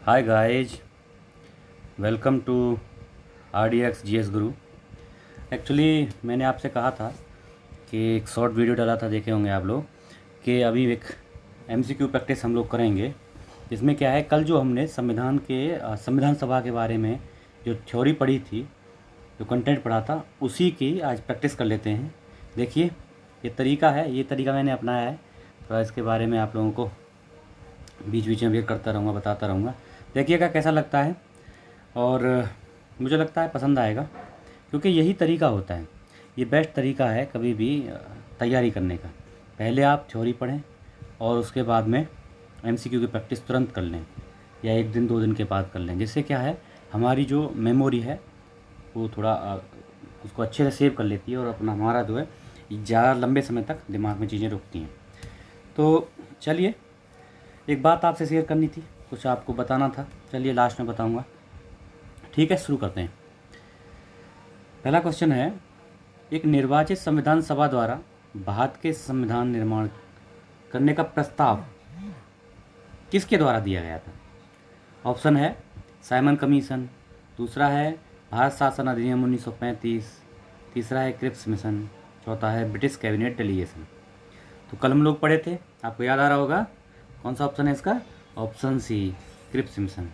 Hi guys, welcome to RDX GS Guru. Actually मैंने आपसे कहा था कि एक शॉर्ट वीडियो डाला था, देखे होंगे आप लोग, कि अभी एक MCQ प्रैक्टिस हम लोग करेंगे। जिसमें क्या है, कल जो हमने संविधान सभा के बारे में जो थ्योरी पढ़ी थी, जो कंटेंट पढ़ा था, उसी की आज प्रैक्टिस कर लेते हैं। देखिए ये तरीका मैंने अपनाया है। थोड़ा इसके बारे में आप लोगों को बीच बीच में अपडेट करता रहूँगा, बताता रहूँगा। देखिएगा कैसा लगता है, और मुझे लगता है पसंद आएगा, क्योंकि यही तरीका होता है। ये बेस्ट तरीका है कभी भी तैयारी करने का। पहले आप थ्योरी पढ़ें और उसके बाद में MCQ की प्रैक्टिस तुरंत कर लें, या एक दिन 2 दिन के बाद कर लें। जिससे क्या है, हमारी जो मेमोरी है वो थोड़ा उसको अच्छे से सेव कर लेती है, और अपना हमारा जो है ज़्यादा लंबे समय तक दिमाग में चीज़ें रुकती हैं। तो चलिए, एक बात आपसे शेयर करनी थी, कुछ आपको बताना था। चलिए लास्ट में बताऊंगा। ठीक है, शुरू करते हैं। पहला क्वेश्चन है, एक निर्वाचित संविधान सभा द्वारा भारत के संविधान निर्माण करने का प्रस्ताव किसके द्वारा दिया गया था? ऑप्शन है साइमन कमीशन, दूसरा है भारत शासन अधिनियम 1935, तीसरा है क्रिप्स मिशन, चौथा है ब्रिटिश कैबिनेट डेलीगेशन। तो कल हम लोग पढ़े थे, आपको याद आ रहा होगा। कौन सा ऑप्शन है इसका? Option C, Cripps Mission.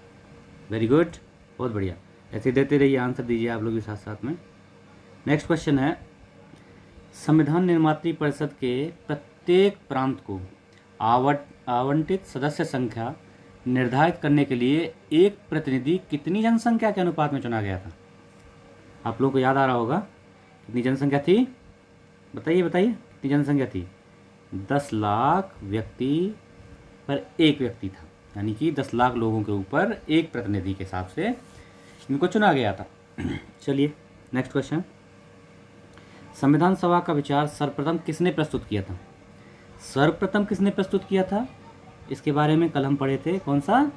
Very good, बहुत बढ़िया। ऐसे देते रहिए, आंसर दीजिए आप लोग भी साथ साथ में। नेक्स्ट क्वेश्चन है, संविधान निर्मात्री परिषद के प्रत्येक प्रांत को आवंटित सदस्य संख्या निर्धारित करने के लिए एक प्रतिनिधि कितनी जनसंख्या के अनुपात में चुना गया था? आप लोगों को याद आ रहा होगा। कितनी जनसंख्या थी? बताइए बताइए, कितनी जनसंख्या थी? 10 लाख व्यक्ति पर एक व्यक्ति था, यानी कि 10 लाख लोगों के ऊपर एक प्रतिनिधि के हिसाब से इनको चुना गया था। चलिए नेक्स्ट क्वेश्चन, संविधान सभा का विचार सर्वप्रथम किसने प्रस्तुत किया था? सर्वप्रथम किसने प्रस्तुत किया था, इसके बारे में कल हम पढ़े थे। कौन सा?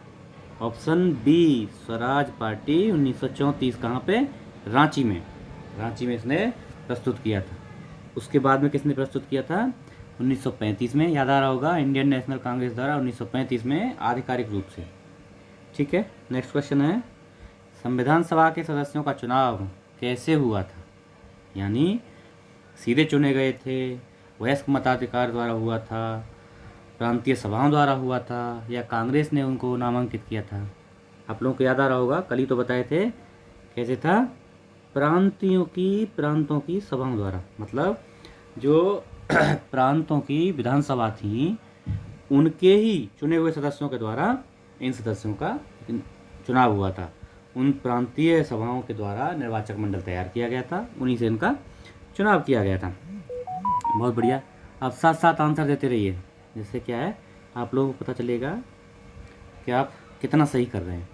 Option B, Swaraj Party 1934। कहाँ पे? रांची में। रांची में इसने प्रस्तुत किया था। उसके बाद में किसने प्रस्तुत किया था? 1935 में। याद आ रहा होगा, इंडियन नेशनल कांग्रेस द्वारा 1935 में आधिकारिक रूप से। ठीक है, नेक्स्ट क्वेश्चन है, संविधान सभा के सदस्यों का चुनाव कैसे हुआ था? यानी सीधे चुने गए थे, वयस्क मताधिकार द्वारा हुआ था, प्रांतीय सभाओं द्वारा हुआ था, या कांग्रेस ने उनको नामांकित किया था? आप लोगों को याद आ रहा होगा, कल ही तो बताए थे। कैसे था? प्रांतों की सभाओं द्वारा, मतलब जो प्रांतों की विधानसभा थी, उनके ही चुने हुए सदस्यों के द्वारा इन सदस्यों का चुनाव हुआ था। उन प्रांतीय सभाओं के द्वारा निर्वाचक मंडल तैयार किया गया था, उन्हीं से इनका चुनाव किया गया था। बहुत बढ़िया। आप साथ साथ आंसर देते रहिए, जिससे क्या है, आप लोगों को पता चलेगा कि आप कितना सही कर रहे हैं,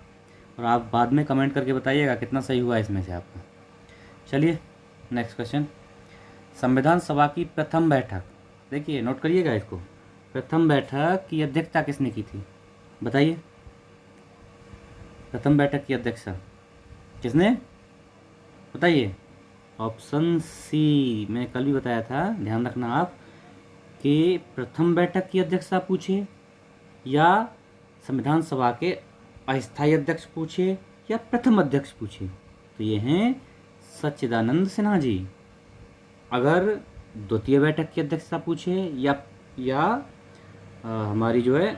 और आप बाद में कमेंट करके बताइएगा कितना सही हुआ इसमें से आपका। चलिए नेक्स्ट क्वेश्चन, संविधान सभा की प्रथम बैठक, देखिए नोट करिएगा इसको, प्रथम बैठक की अध्यक्षता किसने की थी? बताइए, प्रथम बैठक की अध्यक्षता किसने? बताइए। ऑप्शन सी, मैंने कल भी बताया था, ध्यान रखना आप, कि प्रथम बैठक की अध्यक्षता पूछे, या संविधान सभा के अस्थायी अध्यक्ष पूछे, या प्रथम अध्यक्ष पूछे, तो ये हैं सच्चिदानंद सिन्हा जी। अगर द्वितीय बैठक की अध्यक्षता पूछे, या हमारी जो है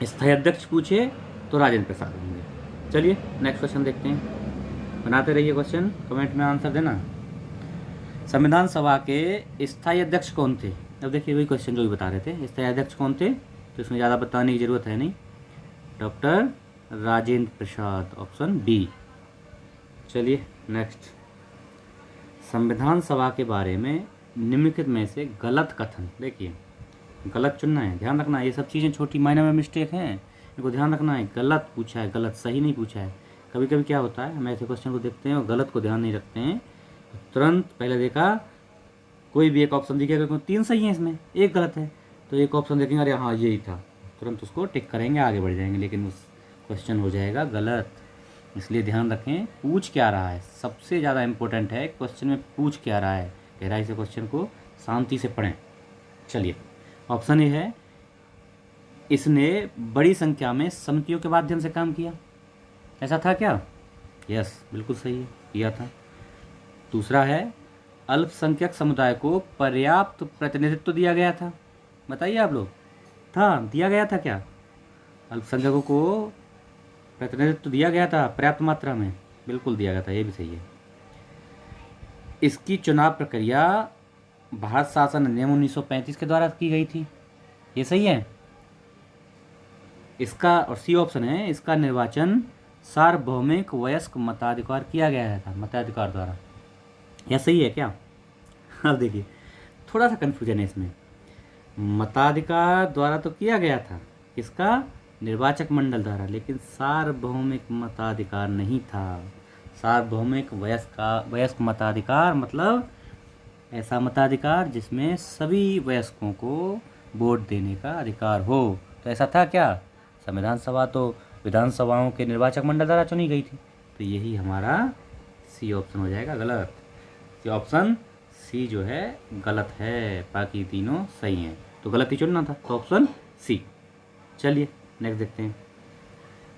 स्थायी अध्यक्ष पूछे, तो राजेंद्र प्रसाद होंगे। चलिए नेक्स्ट क्वेश्चन देखते हैं, बनाते रहिए क्वेश्चन, कमेंट में आंसर देना। संविधान सभा के स्थायी अध्यक्ष कौन थे? अब देखिए वही क्वेश्चन जो भी बता रहे थे, स्थायी अध्यक्ष कौन थे, तो इसमें ज़्यादा बताने की ज़रूरत है नहीं, doctor Rajendra Prasad, option B. चलिए नेक्स्ट, संविधान सभा के बारे में निम्नलिखित में से गलत कथन, देखिए गलत चुनना है, ध्यान रखना, ये सब चीज़ें छोटी माइनर मिस्टेक हैं, इनको ध्यान रखना है। गलत पूछा है, गलत, सही नहीं पूछा है। कभी कभी क्या होता है, हम ऐसे क्वेश्चन को देखते हैं और गलत को ध्यान नहीं रखते हैं, तुरंत पहले देखा कोई भी एक ऑप्शन दिखेगा, क्योंकि 3 सही है इसमें, एक गलत है, तो एक ऑप्शन देखेंगे, अरे हाँ यही था, तुरंत उसको टिक करेंगे, आगे बढ़ जाएंगे, लेकिन उस क्वेश्चन हो जाएगा गलत। इसलिए ध्यान रखें, पूछ क्या रहा है, सबसे ज़्यादा इंपॉर्टेंट है क्वेश्चन में पूछ क्या रहा है। गहराई से क्वेश्चन को शांति से पढ़ें। चलिए ऑप्शन ए है इसने बड़ी संख्या में समितियों के माध्यम से काम किया। ऐसा था क्या? यस, बिल्कुल सही है, किया था। दूसरा है, अल्पसंख्यक समुदाय को पर्याप्त प्रतिनिधित्व दिया गया था। बताइए आप लोग, था, दिया गया था क्या? अल्पसंख्यकों को प्रतिनिधित्व दिया गया था पर्याप्त मात्रा में? बिल्कुल दिया गया था, ये भी सही है। इसकी चुनाव प्रक्रिया भारत शासन अधिनियम 1935 के द्वारा की गई थी। ये सही है। इसका और सी ऑप्शन है, इसका निर्वाचन सार्वभौमिक वयस्क मताधिकार किया गया था, मताधिकार द्वारा। यह सही है क्या? अब देखिए, थोड़ा सा कन्फ्यूजन है इसमें। मताधिकार द्वारा तो किया गया था, किसका? निर्वाचक मंडल द्वारा, लेकिन सार्वभौमिक मताधिकार नहीं था। सार्वभौमिक वयस्क मताधिकार मतलब ऐसा मताधिकार जिसमें सभी वयस्कों को वोट देने का अधिकार हो। तो ऐसा था क्या? संविधान सभा तो विधानसभाओं के निर्वाचक मंडल द्वारा चुनी गई थी, तो यही हमारा सी ऑप्शन हो जाएगा गलत। ये ऑप्शन सी जो है गलत है, बाकी तीनों सही हैं, तो गलत ही चुनना था, तो ऑप्शन सी। चलिए नेक्स्ट देखते हैं।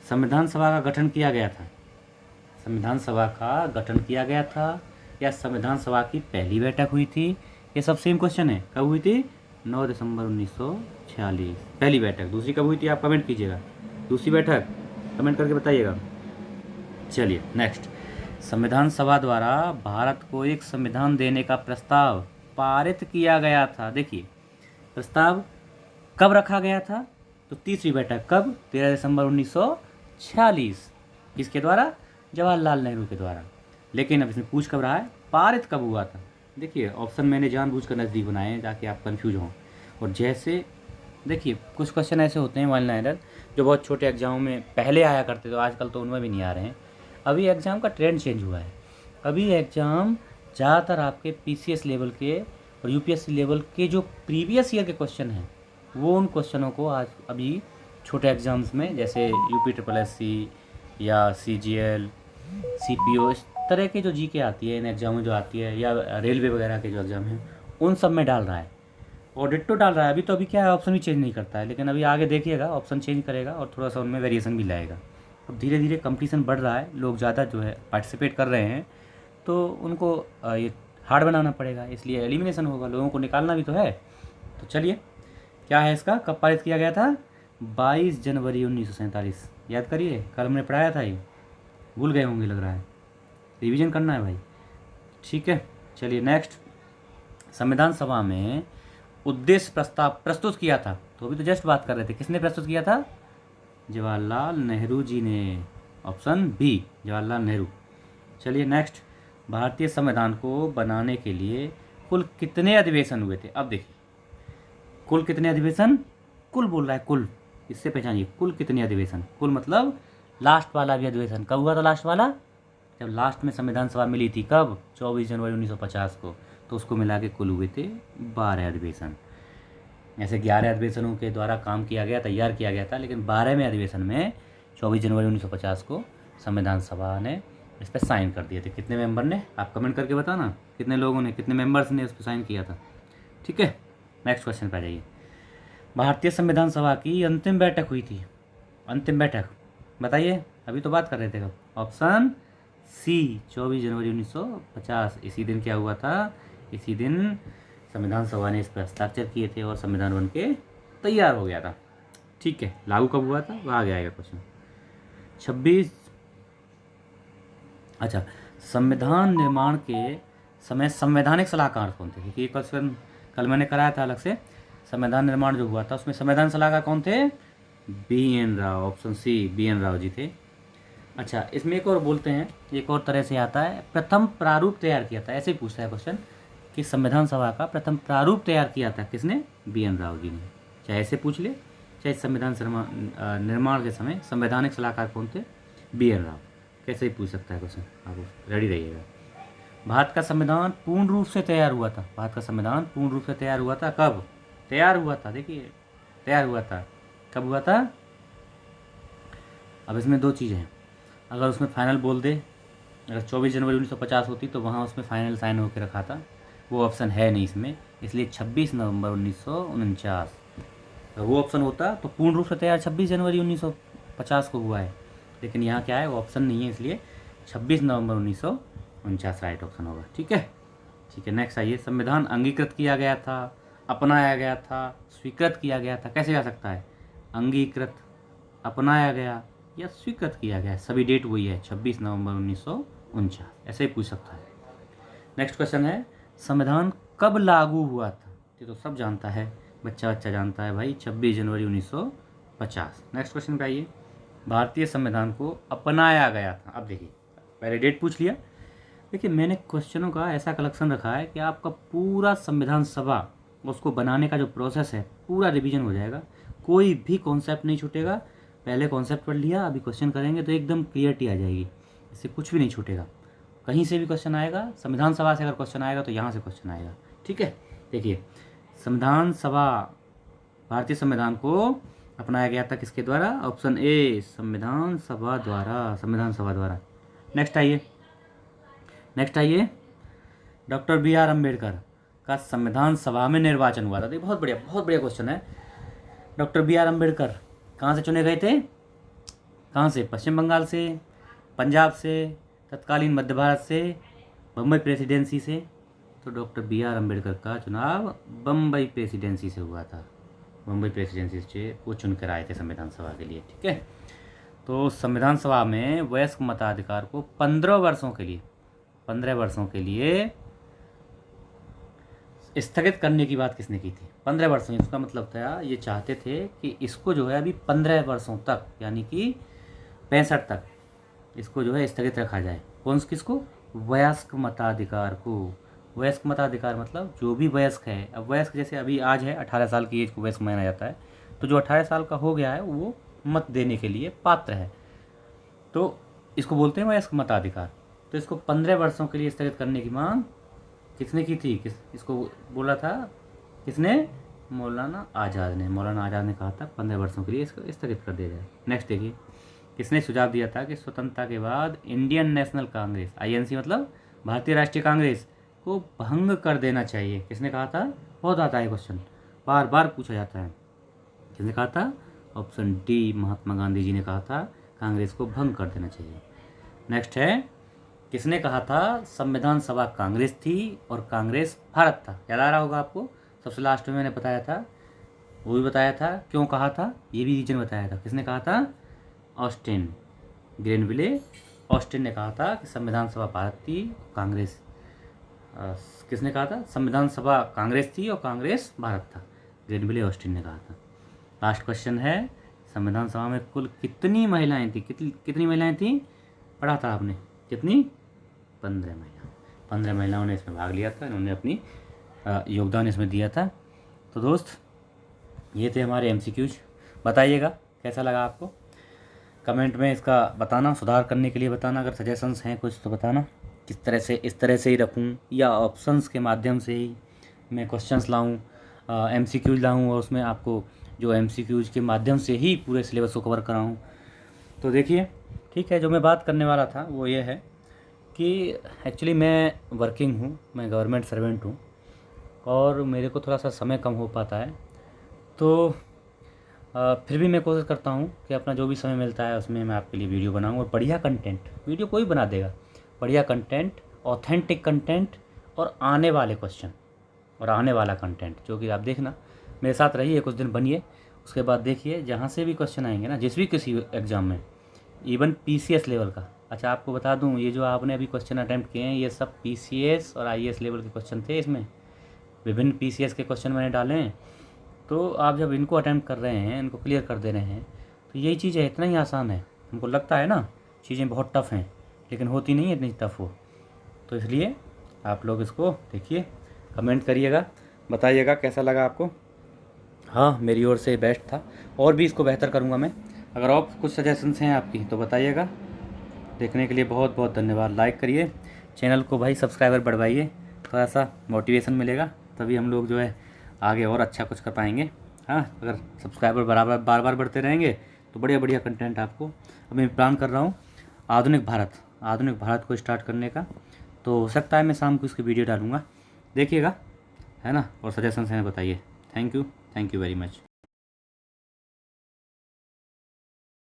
संविधान सभा का गठन किया गया था। संविधान सभा का गठन किया गया था या संविधान सभा की पहली बैठक हुई थी? ये सब सेम क्वेश्चन है। कब हुई थी? 9 दिसंबर 1946 पहली बैठक। दूसरी कब हुई थी? आप कमेंट कीजिएगा, दूसरी बैठक कमेंट करके बताइएगा। चलिए नेक्स्ट, संविधान सभा द्वारा भारत को एक संविधान देने का प्रस्ताव पारित किया गया था। देखिए, प्रस्ताव कब रखा गया था? तो तीसरी बैठक। कब? 13 दिसंबर 1946। किसके द्वारा? जवाहरलाल नेहरू के द्वारा। लेकिन अब इसमें पूछ कब रहा है, पारित कब हुआ था? देखिए, ऑप्शन मैंने जानबूझकर नज़दीक बनाए हैं ताकि आप कंफ्यूज हों। और जैसे देखिए, कुछ क्वेश्चन ऐसे होते हैं वन लाइनर जो बहुत छोटे एग्जामों में पहले आया करते थे, तो आजकल तो उनमें भी नहीं आ रहे हैं। अभी एग्ज़ाम का ट्रेंड चेंज हुआ है। अभी एग्ज़ाम ज़्यादातर आपके पीसीएस लेवल के और यूपीएससी लेवल के जो प्रीवियस ईयर के क्वेश्चन हैं, वो उन क्वेश्चनों को आज अभी छोटे एग्ज़ाम्स में, जैसे यूपी ट्रिपल एससी या सीजीएल, सीपीओ, इस तरह के जो जीके आती है इन एग्जाम में जो आती है, या रेलवे वगैरह के जो एग्ज़ाम हैं, उन सब में डाल रहा है। और डिट्टो डाल रहा है। अभी तो अभी क्या है, ऑप्शन भी चेंज नहीं करता है, लेकिन अभी आगे देखिएगा ऑप्शन चेंज करेगा और थोड़ा सा उनमें वेरिएशन भी लाएगा। अब धीरे धीरे कंपटीशन बढ़ रहा है, लोग ज़्यादा जो है पार्टिसिपेट कर रहे हैं, तो उनको ये हार्ड बनाना पड़ेगा, इसलिए एलिमिनेशन होगा, लोगों को निकालना भी तो है। तो चलिए, क्या है इसका, कब पारित किया गया था? 22 जनवरी 1947। याद करिए, कल हमने पढ़ाया था, ये भूल गए होंगे लग रहा है, रिवीजन करना है भाई। ठीक है, चलिए नेक्स्ट। संविधान सभा में उद्देश्य प्रस्ताव प्रस्तुत किया था, तो अभी तो जस्ट बात कर रहे थे, किसने प्रस्तुत किया था? जवाहरलाल नेहरू जी ने। Option B, Jawaharlal Nehru. चलिए नेक्स्ट, भारतीय संविधान को बनाने के लिए कुल कितने अधिवेशन हुए थे? अब देखिए, कुल कितने अधिवेशन, कुल बोल रहा है, कुल, इससे पहचानिए, कुल कितने अधिवेशन। कुल मतलब लास्ट वाला भी अधिवेशन। कब हुआ था लास्ट वाला? जब लास्ट में संविधान सभा मिली थी, कब? 24 जनवरी 1950 को, तो उसको मिला के कुल हुए थे 12 अधिवेशन। ऐसे 11 अधिवेशनों के द्वारा काम किया गया, तैयार किया गया था, लेकिन 12वें अधिवेशन में 24 जनवरी 1950 को संविधान सभा ने इस पर साइन कर दिए थे। कितने मेंबर ने? आप कमेंट करके बताना, कितने लोगों ने, कितने मेंबर्स ने उस पर साइन किया था। ठीक है, नेक्स्ट क्वेश्चन पे आ जाइए। भारतीय संविधान सभा की अंतिम बैठक हुई थी। अंतिम बैठक बताइए, अभी तो बात कर रहे थे कब? ऑप्शन सी, 24 जनवरी 1950। इसी दिन क्या हुआ था? इसी दिन संविधान सभा ने इस पर हस्ताक्षर किए थे और संविधान बन के तैयार हो गया था। ठीक है, लागू कब हुआ था? वह आगे आएगा क्वेश्चन। 26। अच्छा, संविधान निर्माण के समय संवैधानिक सलाहकार कौन थे? क्योंकि ये क्वेश्चन कल मैंने कराया था अलग से। संविधान निर्माण जो हुआ था उसमें संविधान सलाहकार कौन थे? B N. Rao. Option C, B N. Rao ji थे। अच्छा, इसमें एक और बोलते हैं, एक और तरह से आता है, प्रथम प्रारूप तैयार किया था। ऐसे ही पूछता है क्वेश्चन कि संविधान सभा का प्रथम प्रारूप तैयार किया था किसने? बी.एन. राव जी ने। चाहे ऐसे पूछ ले, चाहे संविधान निर्माण के समय संवैधानिक सलाहकार कौन थे? बी.एन. राव। कैसे ही पूछ सकता है क्वेश्चन, आप रेडी रहिएगा। भारत का संविधान पूर्ण रूप से तैयार हुआ था। भारत का संविधान पूर्ण रूप से तैयार हुआ था कब? तैयार हुआ था, देखिए तैयार हुआ था, कब हुआ था? अब इसमें दो चीज़ें हैं, अगर उसमें फाइनल बोल दे, अगर 24 जनवरी 1950 होती तो वहाँ उसमें फाइनल साइन होकर रखा था, वो ऑप्शन है नहीं इसमें, इसलिए 26 नवंबर 1949। वो ऑप्शन होता तो पूर्ण रूप से तैयार 26 जनवरी 1950 को हुआ है, लेकिन यहाँ क्या है, वो ऑप्शन नहीं है, इसलिए 26 नवंबर 1949 राइट ऑप्शन होगा। ठीक है, ठीक है। नेक्स्ट आइए, संविधान अंगीकृत किया गया था, अपनाया गया था, स्वीकृत किया गया था, कैसे जा सकता है, अंगीकृत, अपनाया गया या स्वीकृत किया गया, सभी डेट वही है 26 नवंबर 1949, ऐसे ही पूछ सकता है। नेक्स्ट क्वेश्चन है, संविधान कब लागू हुआ था, ये तो सब जानता है, बच्चा बच्चा जानता है भाई, 26 जनवरी 1950। नेक्स्ट क्वेश्चन पे आइए, भारतीय संविधान को अपनाया गया था। अब देखिए, पहले डेट पूछ लिया। देखिए, मैंने क्वेश्चनों का ऐसा कलेक्शन रखा है कि आपका पूरा संविधान सभा, उसको बनाने का जो प्रोसेस है पूरा रिवीजन हो जाएगा, कोई भी कॉन्सेप्ट नहीं छूटेगा। पहले कॉन्सेप्ट पढ़ लिया, अभी क्वेश्चन करेंगे तो एकदम क्लियरिटी आ जाएगी, इससे कुछ भी नहीं छूटेगा। कहीं से भी क्वेश्चन आएगा, संविधान सभा से अगर क्वेश्चन आएगा तो यहाँ से क्वेश्चन आएगा। ठीक है, देखिए, संविधान सभा, भारतीय संविधान को अपनाया गया था किसके द्वारा, ऑप्शन ए, संविधान सभा द्वारा, संविधान सभा द्वारा। नेक्स्ट आइए, डॉक्टर बी आर अम्बेडकर का संविधान सभा में निर्वाचन हुआ था। देखिए, बहुत बढ़िया क्वेश्चन है। डॉक्टर बी आर अम्बेडकर कहाँ से चुने गए थे, कहाँ से, पश्चिम बंगाल से, पंजाब से, तत्कालीन मध्य भारत से, बम्बई प्रेसिडेंसी से। तो डॉक्टर बी आर अम्बेडकर का चुनाव बम्बई प्रेसिडेंसी से हुआ था, बम्बई प्रेसिडेंसी से वो चुनकर आए थे संविधान सभा के लिए। ठीक है, तो संविधान सभा में वयस्क मताधिकार को 15 वर्षों के लिए स्थगित करने की बात किसने की थी, 15 वर्षों। इसका मतलब था, ये चाहते थे कि इसको जो है अभी 15 वर्षों तक, यानी कि 65 तक इसको जो है स्थगित रखा जाए। किसको, वयस्क मताधिकार को। वयस्क मताधिकार मतलब जो भी वयस्क है, अब वयस्क जैसे अभी आज है 18 साल की एज को वयस्क माना जाता है, तो जो 18 साल का हो गया है वो मत देने के लिए पात्र है, तो इसको बोलते हैं वयस्क मताधिकार। तो इसको 15 वर्षों के लिए स्थगित करने की मांग किसने की थी, इसको बोला था किसने, मौलाना आज़ाद ने कहा था 15 वर्षों के लिए इसको स्थगित कर दिया जाए। नेक्स्ट देखिए, किसने सुझाव दिया था कि स्वतंत्रता के बाद इंडियन नेशनल कांग्रेस, आईएनसी मतलब भारतीय राष्ट्रीय कांग्रेस, को भंग कर देना चाहिए। किसने कहा था, बहुत आता है क्वेश्चन, बार बार पूछा जाता है, किसने कहा था, ऑप्शन डी, महात्मा गांधी जी ने कहा था कांग्रेस को भंग कर देना चाहिए। नेक्स्ट है, किसने कहा था संविधान सभा कांग्रेस थी और कांग्रेस भारत था, याद आ रहा होगा आपको, सबसे लास्ट में मैंने बताया था, वो भी बताया था क्यों कहा था, ये भी रीजन बताया था। किसने कहा था, ऑस्टिन, ग्रेनविले ऑस्टिन ने कहा था कि संविधान सभा भारत थी, कांग्रेस, किसने कहा था, संविधान सभा कांग्रेस थी और कांग्रेस भारत था, ग्रेनविले ऑस्टिन ने कहा था। लास्ट क्वेश्चन है, संविधान सभा में कुल कितनी महिलाएं थी, कितनी महिलाएं थी, पढ़ा था आपने, कितनी, 15 महिलाओं ने इसमें भाग लिया था, इन्होंने अपनी योगदान इसमें दिया था। तो दोस्त, ये थे हमारे एमसीक्यूज, बताइएगा कैसा लगा आपको, कमेंट में इसका बताना, सुधार करने के लिए बताना, अगर सजेशंस हैं कुछ तो बताना, किस तरह से, इस तरह से ही रखूं या ऑप्शंस के माध्यम से ही मैं क्वेश्चंस लाऊं, एमसीक्यूज लाऊं और उसमें आपको जो एमसीक्यूज के माध्यम से ही पूरे सिलेबस को कवर कराऊं। तो देखिए, ठीक है, जो मैं बात करने वाला था वो ये है कि एक्चुअली मैं वर्किंग हूँ, मैं गवर्नमेंट सर्वेंट हूँ और मेरे को थोड़ा सा समय कम हो पाता है, तो फिर भी मैं कोशिश करता हूँ कि अपना जो भी समय मिलता है उसमें मैं आपके लिए वीडियो बनाऊँ और बढ़िया कंटेंट, वीडियो कोई बना देगा, बढ़िया कंटेंट, ऑथेंटिक कंटेंट और आने वाले क्वेश्चन और आने वाला कंटेंट, जो कि आप देखना, मेरे साथ रहिए, कुछ दिन बनिए, उसके बाद देखिए जहाँ से भी क्वेश्चन आएंगे ना, जिस भी किसी एग्ज़ाम में, इवन पीसीएस लेवल का। अच्छा, आपको बता दूं, ये जो आपने अभी क्वेश्चन अटैम्प्ट किए हैं ये सब पीसीएस और आईएएस लेवल के क्वेश्चन थे, इसमें विभिन्न पीसीएस के क्वेश्चन मैंने डाले हैं। तो आप जब इनको अटैम्प्ट कर रहे हैं, इनको क्लियर कर दे रहे हैं, तो यही चीज़ है, इतना ही आसान है। हमको लगता है ना चीज़ें बहुत टफ़ हैं, लेकिन होती नहीं है इतनी टफ़ हो। तो इसलिए आप लोग इसको देखिए, कमेंट करिएगा, बताइएगा कैसा लगा आपको। हाँ, मेरी ओर से बेस्ट था, और भी इसको बेहतर करूँगा मैं। अगर और कुछ सजेशंस हैं आपकी तो बताइएगा। देखने के लिए बहुत बहुत धन्यवाद। लाइक करिए, चैनल को भाई सब्सक्राइबर बढ़वाइए, थोड़ा सा मोटिवेशन मिलेगा, तभी हम लोग जो है आगे और अच्छा कुछ कर पाएंगे। हाँ, अगर सब्सक्राइबर बराबर बार बार बढ़ते रहेंगे तो बढ़िया बढ़िया कंटेंट आपको। अब मैं प्लान कर रहा हूँ आधुनिक भारत को स्टार्ट करने का, तो हो सकता है मैं शाम को इसकी वीडियो डालूँगा, देखिएगा, है ना, और सजेशंस हैं बताइए। Thank you very much.